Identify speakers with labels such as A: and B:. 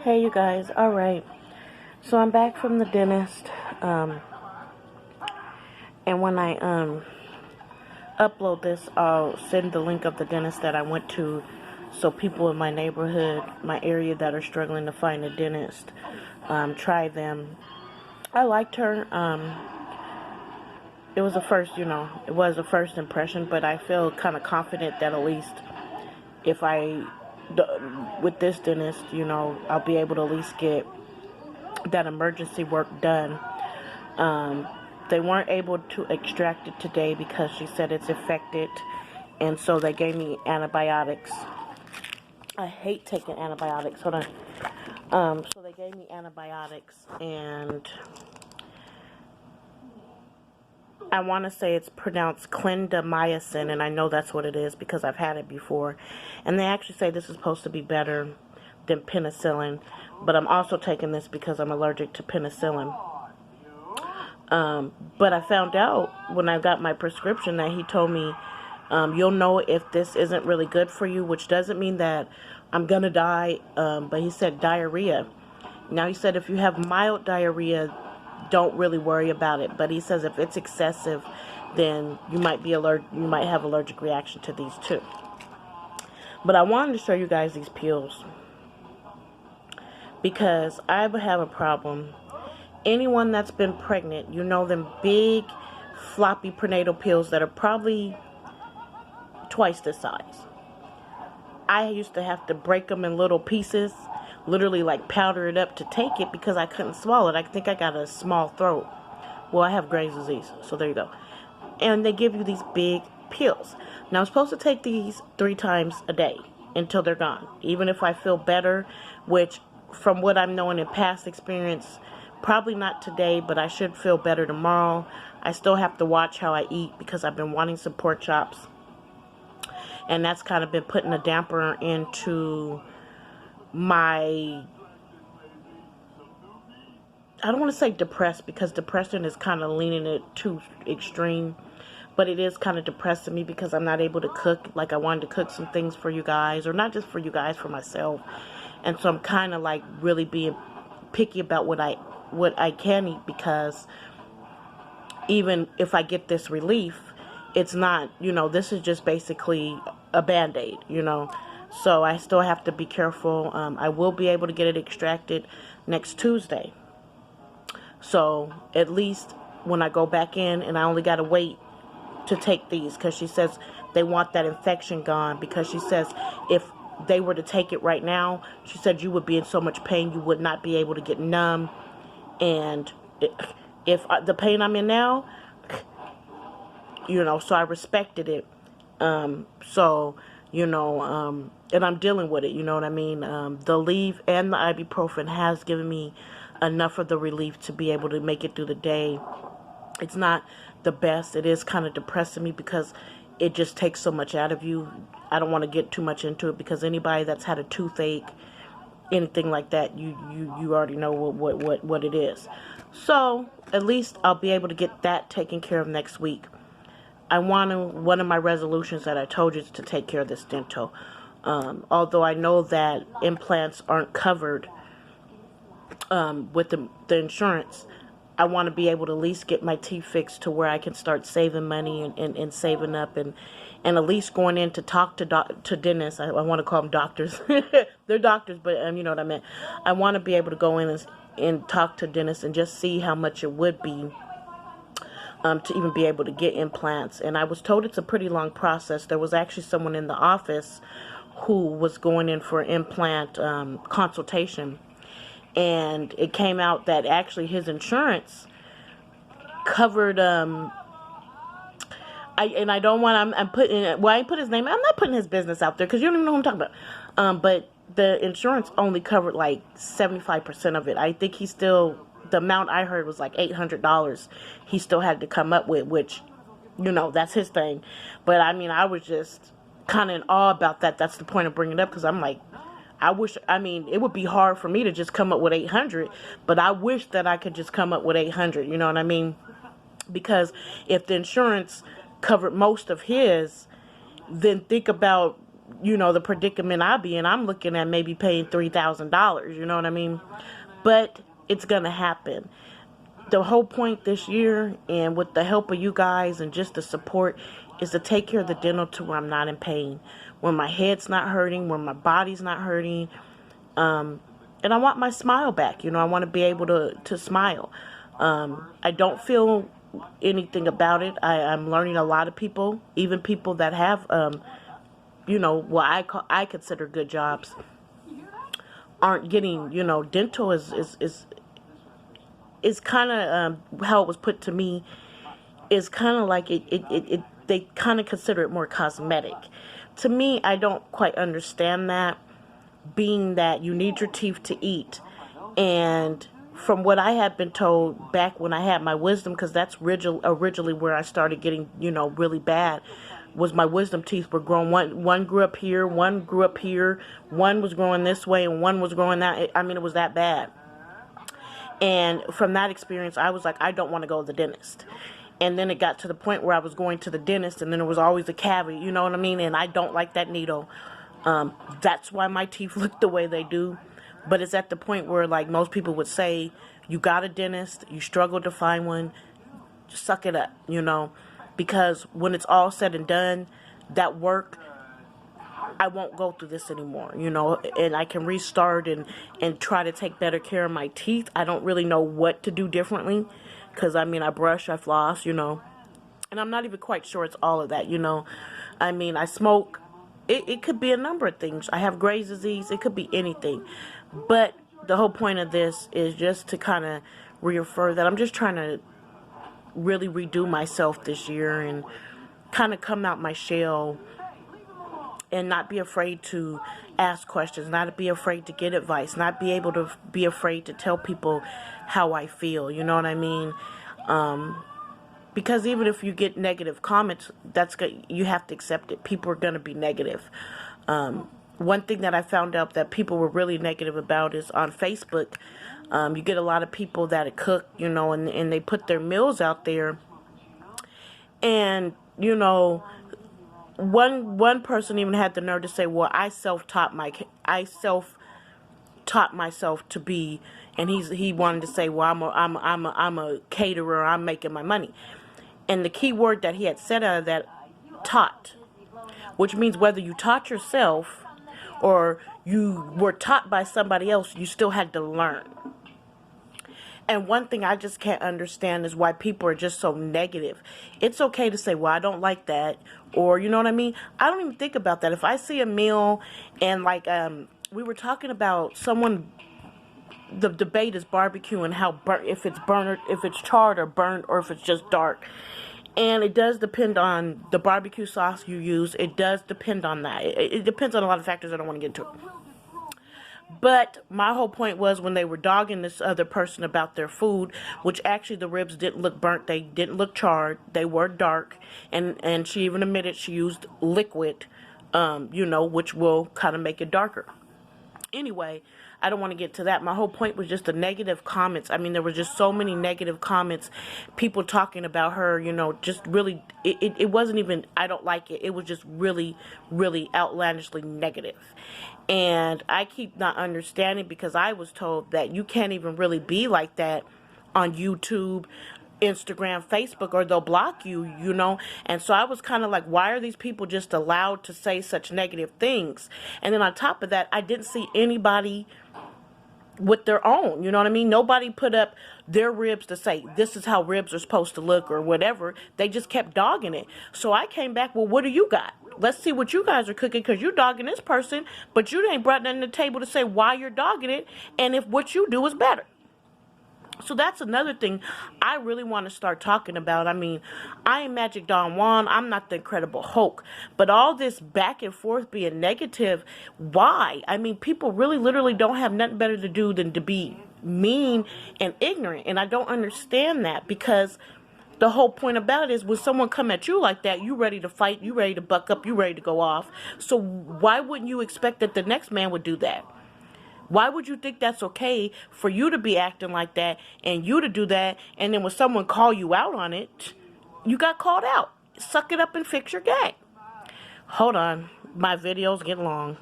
A: Hey you guys, alright. So I'm back from the dentist. And when I upload this, I'll send the link of the dentist that I went to so people in my neighborhood, my area that are struggling to find a dentist, try them. I liked her. It was a first impression, but I feel kind of confident that at least if with this dentist, I'll be able to at least get that emergency work done. They weren't able to extract it today because she said it's infected, and so they gave me antibiotics. I hate taking antibiotics. Hold on. So they gave me antibiotics, and I want to say it's pronounced clindamycin, and I know that's what it is because I've had it before. And they actually say this is supposed to be better than penicillin, but I'm also taking this because I'm allergic to penicillin. But I found out when I got my prescription that he told me, you'll know if this isn't really good for you, which doesn't mean that I'm gonna die, but he said diarrhea. Now he said if you have mild diarrhea, don't really worry about it, but he says if it's excessive, then you might have allergic reaction to these too. But I wanted to show you guys these pills because I have a problem. Anyone that's been pregnant, them big floppy prenatal pills that are probably twice this size. I used to have to break them in little pieces, literally like powder it up to take it because I couldn't swallow it. I think I got a small throat. Well, I have Graves' disease, so there you go. And they give you these big pills. Now, I'm supposed to take these 3 times a day until they're gone. Even if I feel better, which from what I'm knowing in past experience, probably not today, but I should feel better tomorrow. I still have to watch how I eat because I've been wanting some pork chops. And that's kind of been putting a damper into my, I don't want to say depressed because depression is kind of leaning it too extreme. But it is kind of depressing me because I'm not able to cook like I wanted to cook some things for you guys. Or not just for you guys, for myself. And so I'm kind of like really being picky about what I can eat because even if I get this relief, it's not, this is just basically a Band-Aid, So I still have to be careful. I will be able to get it extracted next Tuesday. So at least when I go back in, and I only got to wait to take these because she says they want that infection gone, because she says if they were to take it right now, she said you would be in so much pain you would not be able to get numb. And if the pain I'm in now, so I respected it. And I'm dealing with it, you know what I mean? The Aleve and the ibuprofen has given me enough of the relief to be able to make it through the day. It's not the best. It is kind of depressing me because it just takes so much out of you. I don't want to get too much into it because anybody that's had a toothache, anything like that, you already know what it is. So at least I'll be able to get that taken care of next week. One of my resolutions that I told you is to take care of this dental. Although I know that implants aren't covered with the insurance, I want to be able to at least get my teeth fixed to where I can start saving money and saving up and at least going in to talk to dentists. I want to call them doctors. They're doctors, but you know what I meant. I want to be able to go in and talk to dentists and just see how much it would be to even be able to get implants. And I was told it's a pretty long process. There was actually someone in the office who was going in for implant consultation, and it came out that actually his insurance covered I ain't put his name. I'm not putting his business out there because you don't even know who I'm talking about. But the insurance only covered like 75% of it. I think the amount I heard was like $800 he still had to come up with, which, that's his thing. But I mean, I was just kind of in awe about that. That's the point of bringing it up, because I'm like, it would be hard for me to just come up with 800, but I wish that I could just come up with 800, you know what I mean? Because if the insurance covered most of his, then think about the predicament I'll be in, I'm looking at maybe paying $3,000, you know what I mean? But it's going to happen. The whole point this year, and with the help of you guys and just the support, is to take care of the dental to where I'm not in pain, where my head's not hurting, where my body's not hurting. And I want my smile back. I want to be able to smile. I don't feel anything about it. I'm learning a lot of people, even people that have, what I consider good jobs, aren't getting, dental is kind of how it was put to me, is kind of like they kind of consider it more cosmetic. To me, I don't quite understand that, being that you need your teeth to eat. And from what I had been told back when I had my wisdom, because that's originally where I started getting, really bad, was my wisdom teeth were growing. One grew up here, one grew up here, one was growing this way, and one was growing that. I mean, it was that bad. And from that experience, I was like, I don't want to go to the dentist. And then it got to the point where I was going to the dentist, and then there was always a cavity, you know what I mean? And I don't like that needle. That's why my teeth look the way they do. But it's at the point where, like most people would say, you got a dentist, you struggle to find one, just suck it up, because when it's all said and done, that work, I won't go through this anymore, and I can restart and try to take better care of my teeth. I don't really know what to do differently, because, I brush, I floss, and I'm not even quite sure it's all of that, I smoke. It could be a number of things. I have Graves' disease. It could be anything. But the whole point of this is just to kind of reaffirm that I'm just trying to really redo myself this year and kind of come out my shell and not be afraid to ask questions, not be afraid to get advice, not be able to be afraid to tell people how I feel, you know what I mean? Because even if you get negative comments, that's good. You have to accept it. People are going to be negative. One thing that I found out that people were really negative about is on Facebook. You get a lot of people that cook, and they put their meals out there. And, one person even had the nerve to say, well, I self-taught myself to be, and he wanted to say, well, I'm a caterer, I'm making my money. And the key word that he had said out of that, taught, which means whether you taught yourself or you were taught by somebody else, you still had to learn. And one thing I just can't understand is why people are just so negative. It's okay to say, well, I don't like that, or you know what I mean? I don't even think about that. If I see a meal and we were talking about someone, the debate is barbecue and how if it's charred or burnt, or if it's just dark. And it does depend on the barbecue sauce you use. It does depend on that. It depends on a lot of factors I don't want to get into. But my whole point was when they were dogging this other person about their food, which actually the ribs didn't look burnt, they didn't look charred, they were dark, and she even admitted she used liquid, which will kind of make it darker. Anyway, I don't want to get to that. My whole point was just the negative comments. There was just so many negative comments, people talking about her, just really, it wasn't even, I don't like it. It was just really, really outlandishly negative. And I keep not understanding, because I was told that you can't even really be like that on YouTube, Instagram, Facebook, or they'll block you, And so I was kind of like, why are these people just allowed to say such negative things? And then on top of that, I didn't see anybody with their own, you know what I mean? Nobody put up their ribs to say, this is how ribs are supposed to look or whatever. They just kept dogging it. So I came back, well, what do you got? Let's see what you guys are cooking, because you're dogging this person, but you ain't brought nothing to the table to say why you're dogging it and if what you do is better. So that's another thing I really want to start talking about. I am Magic Don Juan. I'm not the Incredible Hulk. But all this back and forth being negative, why? People really literally don't have nothing better to do than to be mean and ignorant. And I don't understand that, because the whole point about it is when someone come at you like that, you ready to fight, you ready to buck up, you ready to go off. So why wouldn't you expect that the next man would do that? Why would you think that's okay for you to be acting like that and you to do that, and then when someone call you out on it, you got called out? Suck it up and fix your game. Hold on. my videos get long.